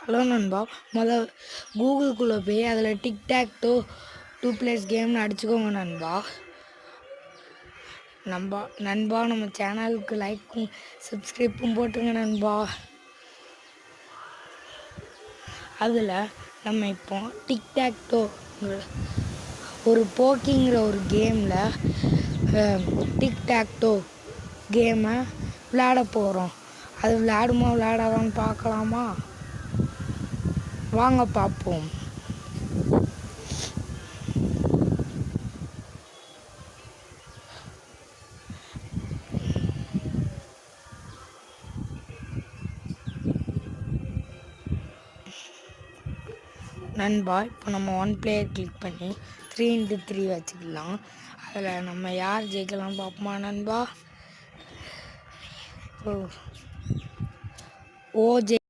Hello நண்பா, கூகுளுக்குள்ளே போய் அதில் டிக்டாக்டோ 2 பிளேஸ் கேம்னு அடிச்சுக்கோங்க நண்பா. நம்ம சேனலுக்கு லைக்கும் சப்ஸ்கிரைப்பும் போட்டுருங்க நண்பா. அதில் நம்ம இப்போ டிக்டாக்டோங்கிற ஒரு போக்கிங்கிற ஒரு கேமில் டிக்டாக்டோ கேமை விளையாட போகிறோம். அது விளையாடாதான்னு பார்க்கலாமா? வாங்க பார்ப்போம். நண்பா, இப்போ நம்ம 1 பிளேயர் கிளிக் பண்ணி 3x3 வச்சுக்கலாம். அதில் நம்ம யார் ஜெயிக்கலாம் பார்ப்போமா நண்பா? ஓ